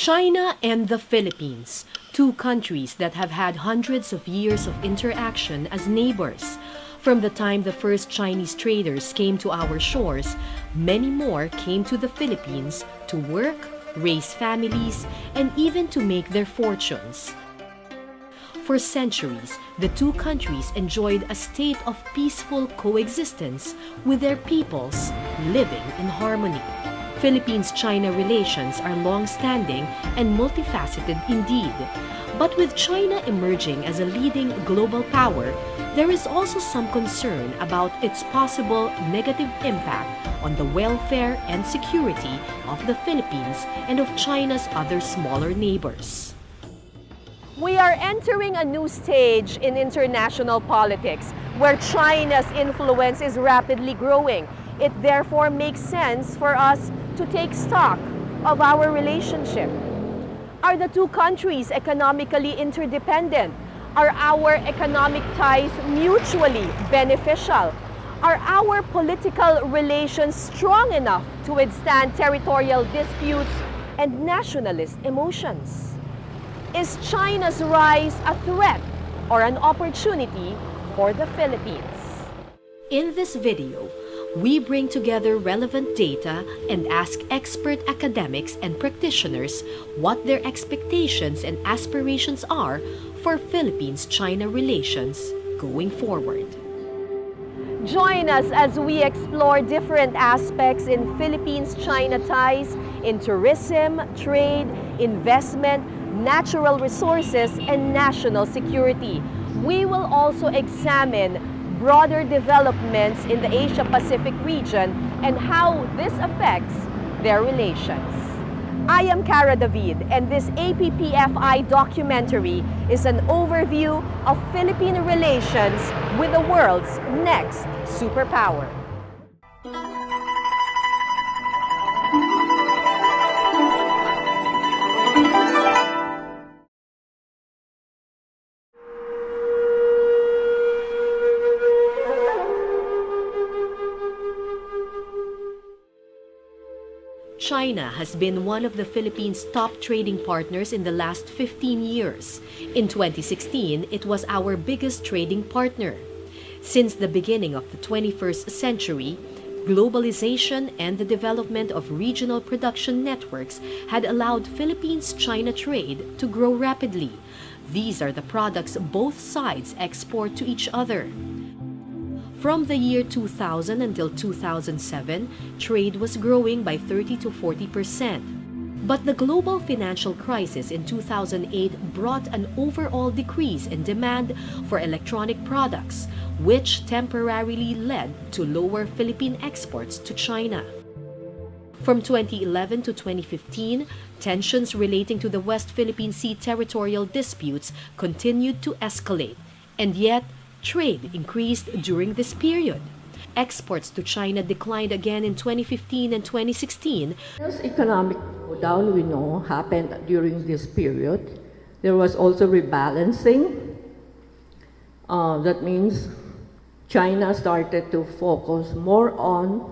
China and the Philippines, two countries that have had hundreds of years of interaction as neighbors. From the time the first Chinese traders came to our shores, many more came to the Philippines to work, raise families, and even to make their fortunes. For centuries, the two countries enjoyed a state of peaceful coexistence with their peoples living in harmony. Philippines-China relations are long-standing and multifaceted indeed. But with China emerging as a leading global power, there is also some concern about its possible negative impact on the welfare and security of the Philippines and of China's other smaller neighbors. We are entering a new stage in international politics where China's influence is rapidly growing. It therefore makes sense for us to take stock of our relationship. Are the two countries economically interdependent? Are our economic ties mutually beneficial? Are our political relations strong enough to withstand territorial disputes and nationalist emotions? Is China's rise a threat or an opportunity for the Philippines? In this video, we bring together relevant data and ask expert academics and practitioners what their expectations and aspirations are for Philippines-China relations going forward. Join us as we explore different aspects in Philippines-China ties in tourism, trade, investment, natural resources, and national security. We will also examine broader developments in the Asia-Pacific region and how this affects their relations. I am Cara David, and this APPFI documentary is an overview of Philippine relations with the world's next superpower. China has been one of the Philippines' top trading partners in the last 15 years. In 2016, it was our biggest trading partner. Since the beginning of the 21st century, globalization and the development of regional production networks had allowed Philippines-China trade to grow rapidly. These are the products both sides export to each other. From the year 2000 until 2007, trade was growing by 30 to 40%. But the global financial crisis in 2008 brought an overall decrease in demand for electronic products, which temporarily led to lower Philippine exports to China. From 2011 to 2015, tensions relating to the West Philippine Sea territorial disputes continued to escalate, and yet trade increased during this period. Exports to China declined again in 2015 and 2016. Economic slowdown, we know, happened during this period. There was also rebalancing. That means China started to focus more on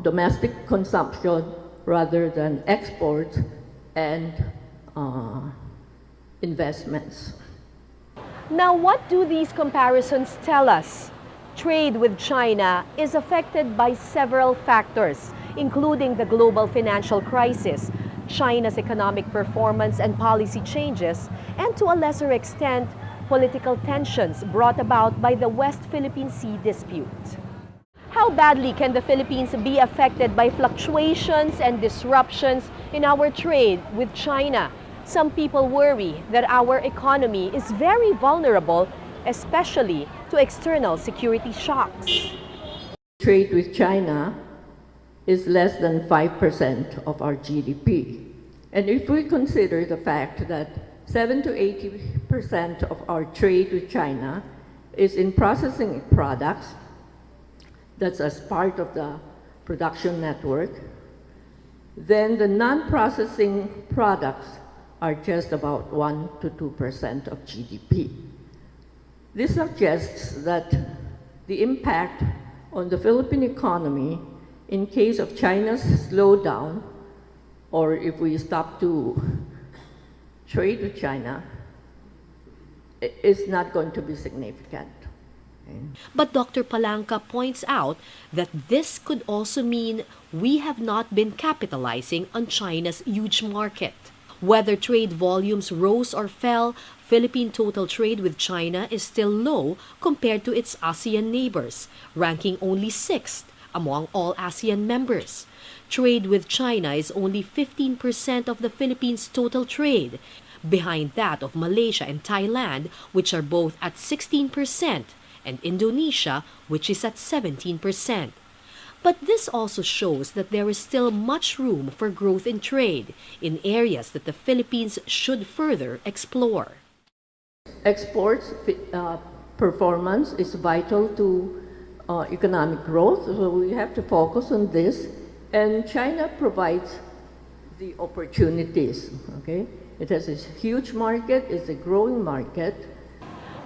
domestic consumption rather than exports and investments. Now, what do these comparisons tell us? Trade with China is affected by several factors, including the global financial crisis, China's economic performance and policy changes, and to a lesser extent, political tensions brought about by the West Philippine Sea dispute. How badly can the Philippines be affected by fluctuations and disruptions in our trade with China? Some people worry that our economy is very vulnerable, especially to external security shocks. Trade with China is less than 5% of our GDP. And if we consider the fact that 7 to 80% of our trade with China is in processing products, that's as part of the production network, then the non-processing products are just about 1 to 2% of GDP. This suggests that the impact on the Philippine economy in case of China's slowdown or if we stop to trade with China, it's not going to be significant. Okay? But Dr. Palanca points out that this could also mean we have not been capitalizing on China's huge market. Whether trade volumes rose or fell, Philippine total trade with China is still low compared to its ASEAN neighbors, ranking only 6th among all ASEAN members. Trade with China is only 15% of the Philippines' total trade, behind that of Malaysia and Thailand, which are both at 16%, and Indonesia, which is at 17%. But this also shows that there is still much room for growth in trade in areas that the Philippines should further explore. Exports performance is vital to economic growth, so we have to focus on this. And China provides the opportunities. Okay, it has a huge market; it's a growing market.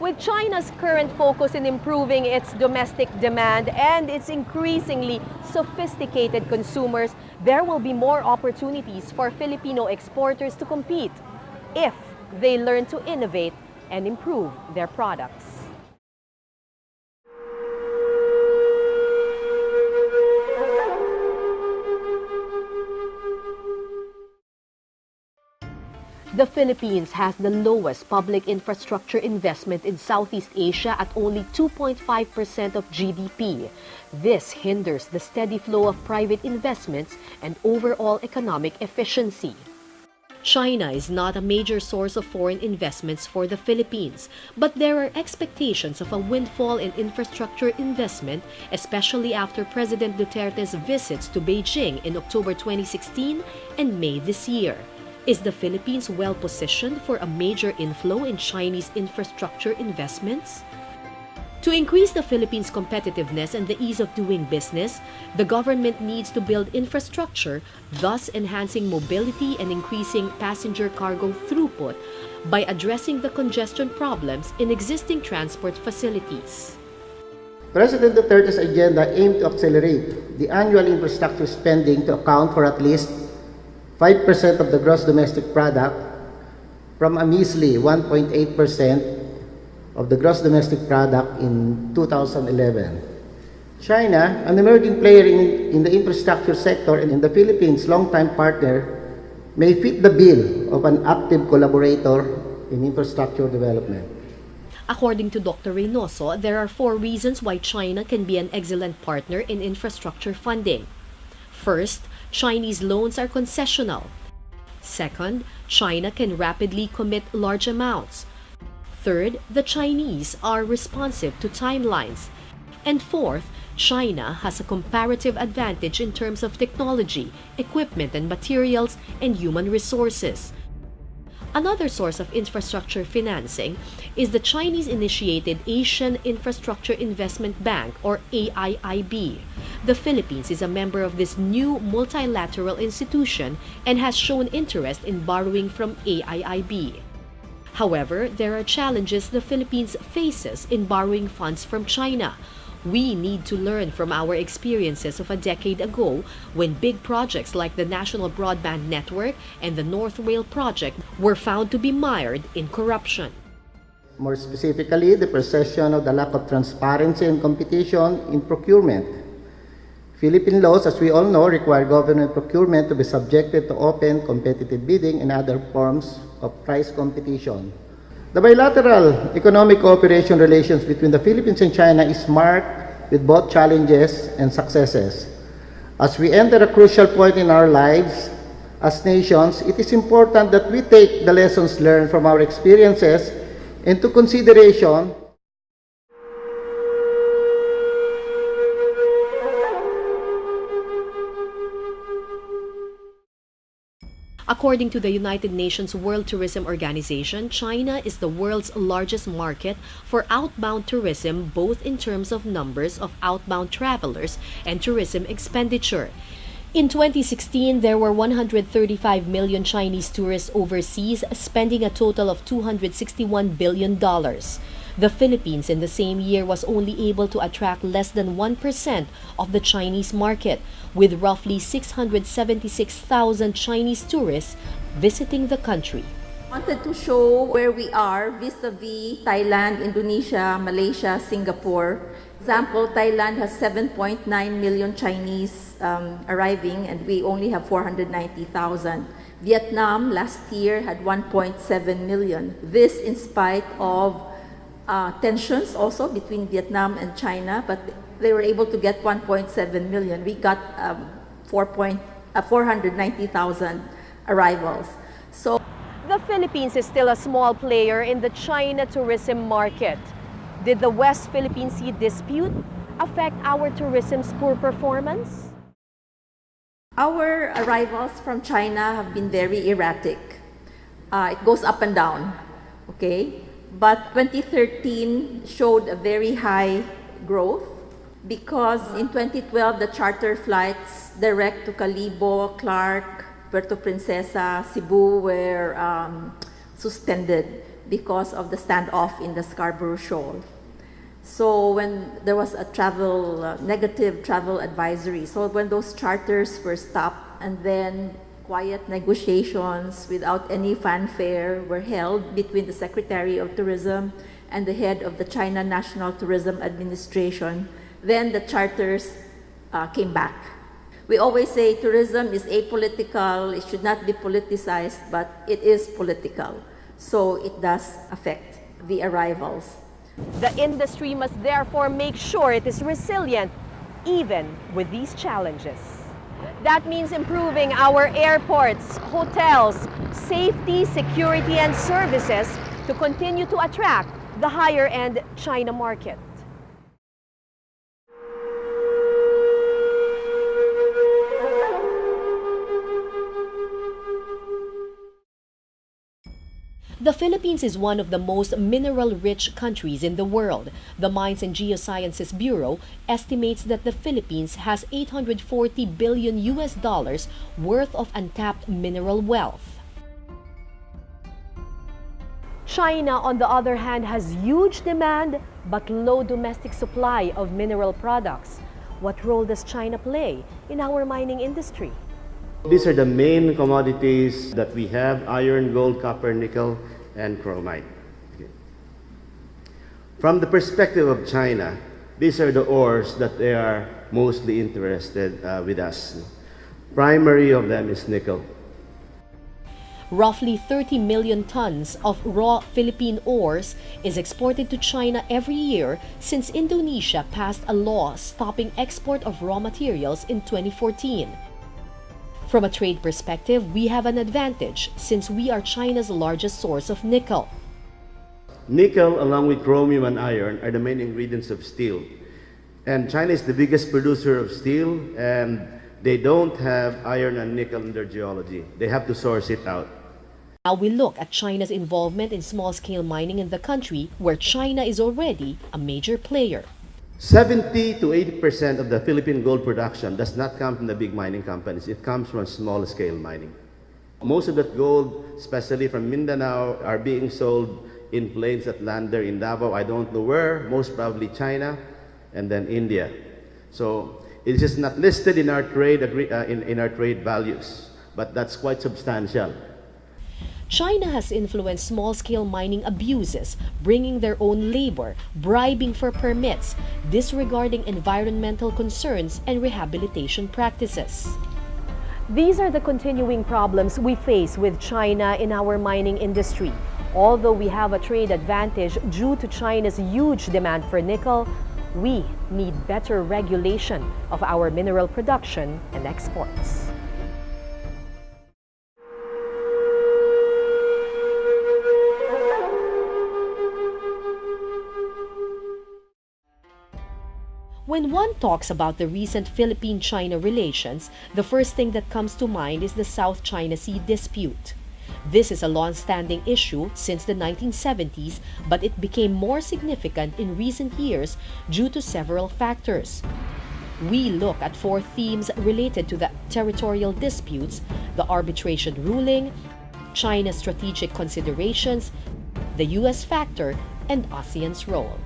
With China's current focus in improving its domestic demand and its increasingly sophisticated consumers, there will be more opportunities for Filipino exporters to compete if they learn to innovate and improve their products. The Philippines has the lowest public infrastructure investment in Southeast Asia at only 2.5% of GDP. This hinders the steady flow of private investments and overall economic efficiency. China is not a major source of foreign investments for the Philippines, but there are expectations of a windfall in infrastructure investment, especially after President Duterte's visits to Beijing in October 2016 and May this year. Is the Philippines well positioned for a major inflow in Chinese infrastructure investments? To increase the Philippines' competitiveness and the ease of doing business, the government needs to build infrastructure, thus enhancing mobility and increasing passenger cargo throughput by addressing the congestion problems in existing transport facilities. President Duterte's agenda aimed to accelerate the annual infrastructure spending to account for at least 5% of the gross domestic product from a measly 1.8% of the gross domestic product in 2011. China, an emerging player in the infrastructure sector and in the Philippines' longtime partner, may fit the bill of an active collaborator in infrastructure development. According to Dr. Reynoso, there are 4 reasons why China can be an excellent partner in infrastructure funding. First, Chinese loans are concessional. Second, China can rapidly commit large amounts. Third, the Chinese are responsive to timelines. And fourth, China has a comparative advantage in terms of technology, equipment and materials, and human resources. Another source of infrastructure financing is the Chinese-initiated Asian Infrastructure Investment Bank, or AIIB. The Philippines is a member of this new multilateral institution and has shown interest in borrowing from AIIB. However, there are challenges the Philippines faces in borrowing funds from China. We need to learn from our experiences of a decade ago when big projects like the National Broadband Network and the North Rail Project were found to be mired in corruption. More specifically, the perception of the lack of transparency and competition in procurement. Philippine laws, as we all know, require government procurement to be subjected to open competitive bidding and other forms of price competition. The bilateral economic cooperation relations between the Philippines and China is marked with both challenges and successes. As we enter a crucial point in our lives as nations, it is important that we take the lessons learned from our experiences into consideration. According to the United Nations World Tourism Organization, China is the world's largest market for outbound tourism, both in terms of numbers of outbound travelers and tourism expenditure. In 2016, there were 135 million Chinese tourists overseas, spending a total of $261 billion. The Philippines in the same year was only able to attract less than 1% of the Chinese market, with roughly 676,000 Chinese tourists visiting the country. Wanted to show where we are vis-a-vis Thailand, Indonesia, Malaysia, Singapore. Example, Thailand has 7.9 million Chinese arriving and we only have 490,000. Vietnam last year had 1.7 million. This in spite of tensions also between Vietnam and China, but they were able to get 1.7 million. We got 490,000 arrivals. So The Philippines is still a small player in the China tourism market. Did the West Philippine Sea dispute affect our tourism's poor performance? our arrivals from China have been very erratic. It goes up and down, okay? But 2013 showed a very high growth because in 2012, the charter flights direct to Calibo, Clark, Puerto Princesa, Cebu were suspended because of the standoff in the Scarborough Shoal. So when there was a negative travel advisory, so when those charters were stopped and then quiet negotiations without any fanfare were held between the Secretary of Tourism and the head of the China National Tourism Administration, then the charters came back. We always say tourism is apolitical, it should not be politicized, but it is political. So it does affect the arrivals. The industry must therefore make sure it is resilient, even with these challenges. That means improving our airports, hotels, safety, security, and services to continue to attract the higher-end China market. The Philippines is one of the most mineral-rich countries in the world. The Mines and Geosciences Bureau estimates that the Philippines has $840 billion worth of untapped mineral wealth. China, on the other hand, has huge demand but low domestic supply of mineral products. What role does China play in our mining industry? These are the main commodities that we have: iron, gold, copper, nickel, and chromite. Okay. From the perspective of China, these are the ores that they are mostly interested with us. Primary of them is nickel. Roughly 30 million tons of raw Philippine ores is exported to China every year since Indonesia passed a law stopping export of raw materials in 2014. From a trade perspective, we have an advantage since we are China's largest source of nickel. Nickel, along with chromium and iron, are the main ingredients of steel. And China is the biggest producer of steel, and they don't have iron and nickel in their geology. They have to source it out. Now we look at China's involvement in small-scale mining in the country, where China is already a major player. 70 to 80% of the Philippine gold production does not come from the big mining companies. It comes from small-scale mining. Most of that gold, especially from Mindanao, are being sold in planes that land there in Davao. I don't know where, most probably China, and then India. So it is not listed in our trade in our trade values, but that's quite substantial. China has influenced small-scale mining abuses, bringing their own labor, bribing for permits, disregarding environmental concerns, and rehabilitation practices. These are the continuing problems we face with China in our mining industry. Although we have a trade advantage due to China's huge demand for nickel, we need better regulation of our mineral production and exports. When one talks about the recent Philippine-China relations, the first thing that comes to mind is the South China Sea dispute. This is a long-standing issue since the 1970s, but it became more significant in recent years due to several factors. We look at 4 themes related to the territorial disputes: the arbitration ruling, China's strategic considerations, the U.S. factor, and ASEAN's role.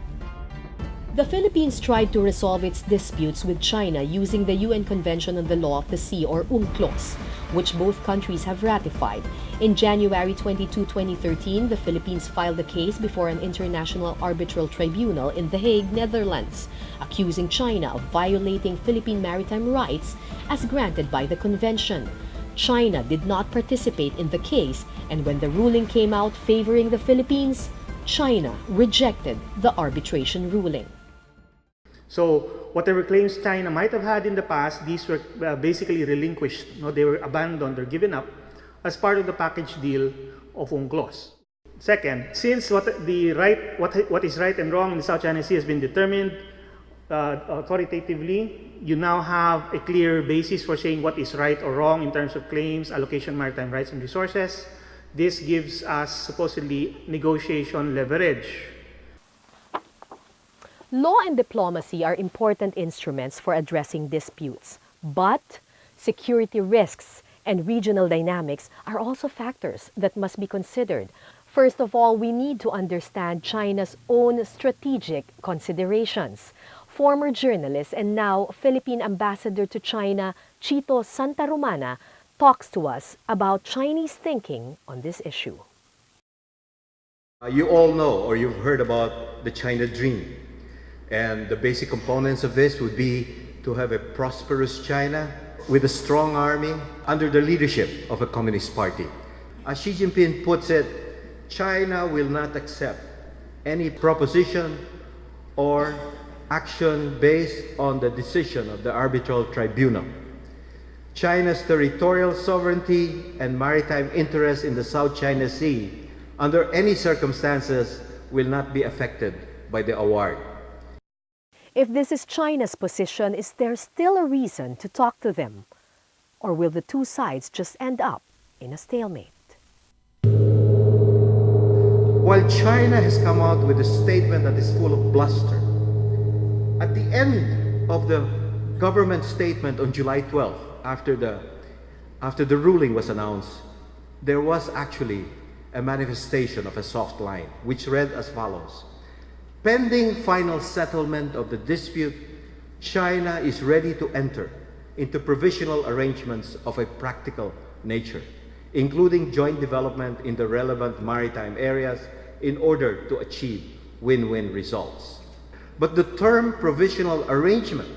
The Philippines tried to resolve its disputes with China using the UN Convention on the Law of the Sea, or UNCLOS, which both countries have ratified. In January 22, 2013, the Philippines filed a case before an international arbitral tribunal in The Hague, Netherlands, accusing China of violating Philippine maritime rights as granted by the convention. China did not participate in the case, and when the ruling came out favoring the Philippines, China rejected the arbitration ruling. So whatever claims China might have had in the past, these were basically relinquished. No, they were abandoned or given up as part of the package deal of UNCLOS. Second, since what is right and wrong in the South China Sea has been determined authoritatively, you now have a clear basis for saying what is right or wrong in terms of claims, allocation of maritime rights and resources. This gives us supposedly negotiation leverage. Law and diplomacy are important instruments for addressing disputes, but security risks and regional dynamics are also factors that must be considered. First of all, we need to understand China's own strategic considerations. Former journalist and now Philippine ambassador to China, Chito Santarumana, talks to us about Chinese thinking on this issue. You all know, or you've heard about the China Dream. And the basic components of this would be to have a prosperous China with a strong army under the leadership of a Communist Party. As Xi Jinping puts it, China will not accept any proposition or action based on the decision of the arbitral tribunal. China's territorial sovereignty and maritime interests in the South China Sea, under any circumstances, will not be affected by the award. If this is China's position, is there still a reason to talk to them? Or will the two sides just end up in a stalemate? While China has come out with a statement that is full of bluster, at the end of the government statement on July 12th, after the ruling was announced, there was actually a manifestation of a soft line, which read as follows. Pending final settlement of the dispute, China is ready to enter into provisional arrangements of a practical nature, including joint development in the relevant maritime areas in order to achieve win-win results. But the term provisional arrangement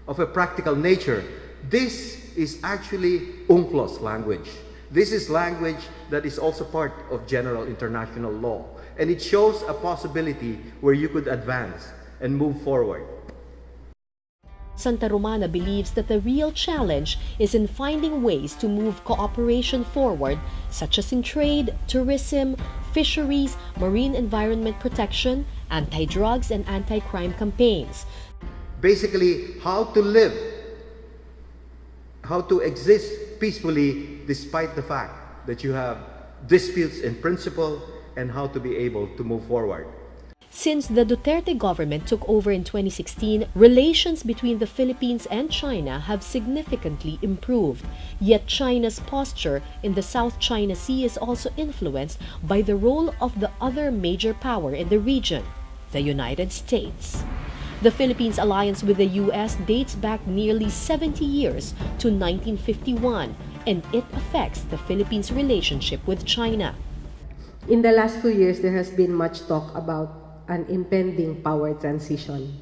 of a practical nature, this is actually UNCLOS language. This is language that is also part of general international law. And it shows a possibility where you could advance and move forward. Santarumana believes that the real challenge is in finding ways to move cooperation forward, such as in trade, tourism, fisheries, marine environment protection, anti-drugs and anti-crime campaigns. Basically, how to live, how to exist peacefully despite the fact that you have disputes in principle, and how to be able to move forward. Since the Duterte government took over in 2016, relations between the Philippines and China have significantly improved. Yet China's posture in the South China Sea is also influenced by the role of the other major power in the region, the United States. The Philippines' alliance with the U.S. dates back nearly 70 years to 1951, and it affects the Philippines' relationship with China. In the last 2 years, there has been much talk about an impending power transition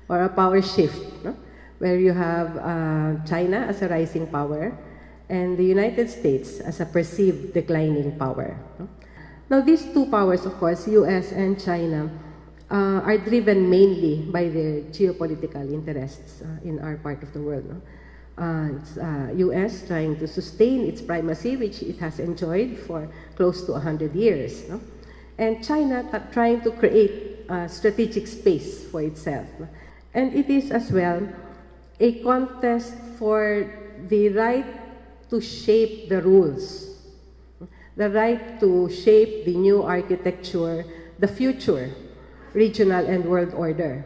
or a power shift, where you have China as a rising power and the United States as a perceived declining power. Now, these two powers, of course, US and China, are driven mainly by their geopolitical interests in our part of the world. It's US trying to sustain its primacy, which it has enjoyed for close to 100 years. And China trying to create a strategic space for itself. And it is as well a contest for the right to shape the rules, the right to shape the new architecture, the future regional and world order.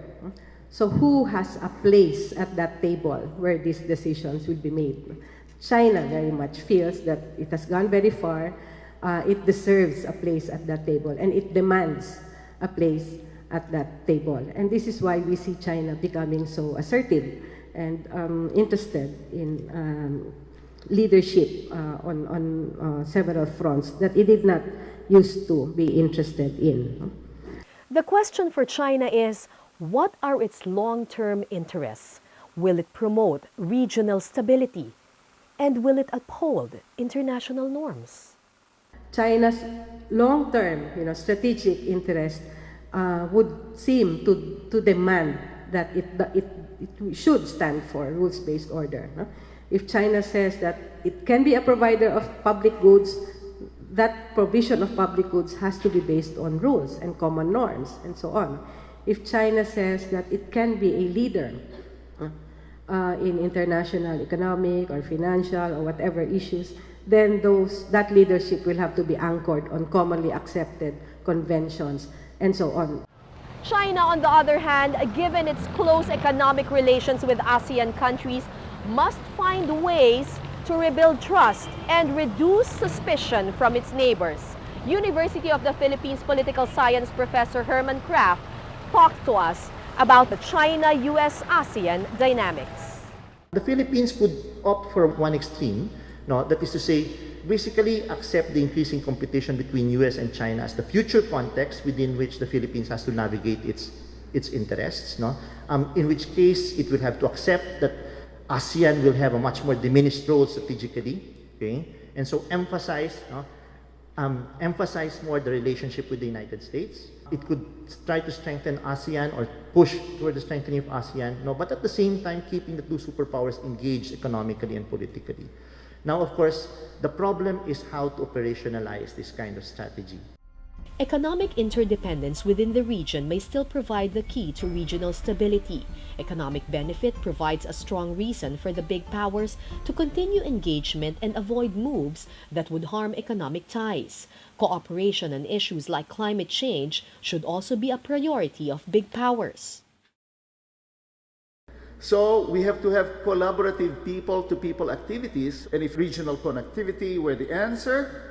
So who has a place at that table where these decisions will be made? China very much feels that it has gone very far. It deserves a place at that table, and it demands a place at that table. And this is why we see China becoming so assertive and interested in leadership on several fronts that it did not used to be interested in. The question for China is, what are its long-term interests? Will it promote regional stability? And will it uphold international norms? China's long-term, strategic interest would seem to demand that it should stand for rules-based order. No? If China says that it can be a provider of public goods, that provision of public goods has to be based on rules and common norms and so on. If China says that it can be a leader in international economic or financial or whatever issues, then that leadership will have to be anchored on commonly accepted conventions and so on. China, on the other hand, given its close economic relations with ASEAN countries, must find ways to rebuild trust and reduce suspicion from its neighbors. University of the Philippines political science professor Herman Kraft talked to us about the China-US-ASEAN dynamics. The Philippines could opt for one extreme, no, that is to say, basically accept the increasing competition between US and China as the future context within which the Philippines has to navigate its interests, no? In which case it will have to accept that ASEAN will have a much more diminished role strategically, okay? And so emphasize more the relationship with the United States. It could try to strengthen ASEAN or push toward the strengthening of ASEAN, no, but at the same time keeping the two superpowers engaged economically and politically. Now, of course, the problem is how to operationalize this kind of strategy. Economic interdependence within the region may still provide the key to regional stability. Economic benefit provides a strong reason for the big powers to continue engagement and avoid moves that would harm economic ties. Cooperation on issues like climate change should also be a priority of big powers. So we have to have collaborative people-to-people activities, and if regional connectivity were the answer,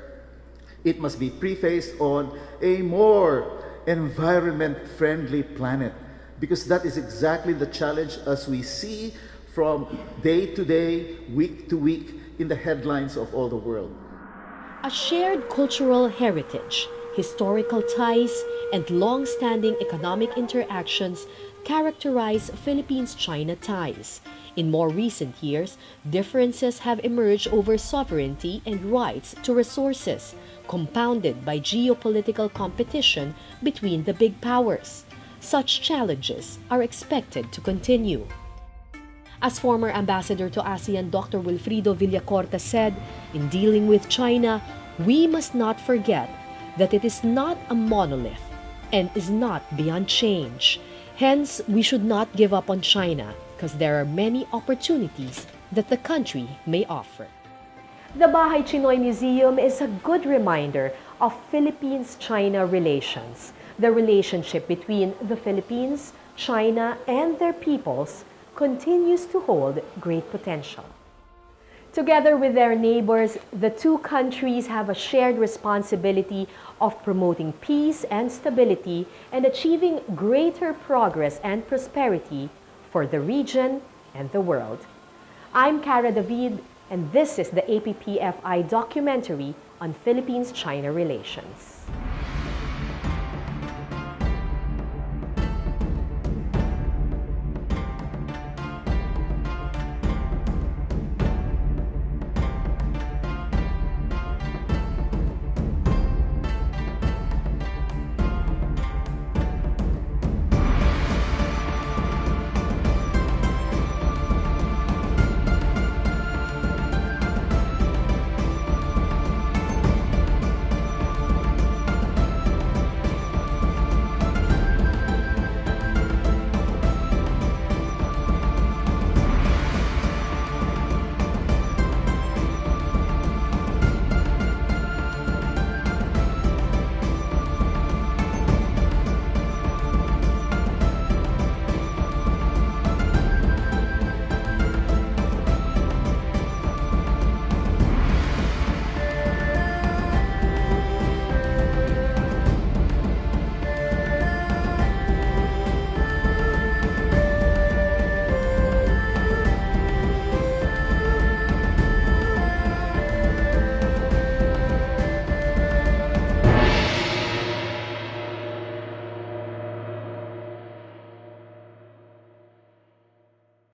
it must be prefaced on a more environment-friendly planet, because that is exactly the challenge as we see from day to day, week to week in the headlines of all the world. A shared cultural heritage, historical ties, and long-standing economic interactions characterize Philippines-China ties. In more recent years, differences have emerged over sovereignty and rights to resources, compounded by geopolitical competition between the big powers. Such challenges are expected to continue. As former ambassador to ASEAN Dr. Wilfrido Villacorta said, in dealing with China, we must not forget that it is not a monolith and is not beyond change. Hence, we should not give up on China because there are many opportunities that the country may offer. The Bahay Chinoy Museum is a good reminder of Philippines-China relations. The relationship between the Philippines, China, and their peoples continues to hold great potential. Together with their neighbors, the two countries have a shared responsibility of promoting peace and stability and achieving greater progress and prosperity for the region and the world. I'm Cara David, and this is the APPFI documentary on Philippines-China relations.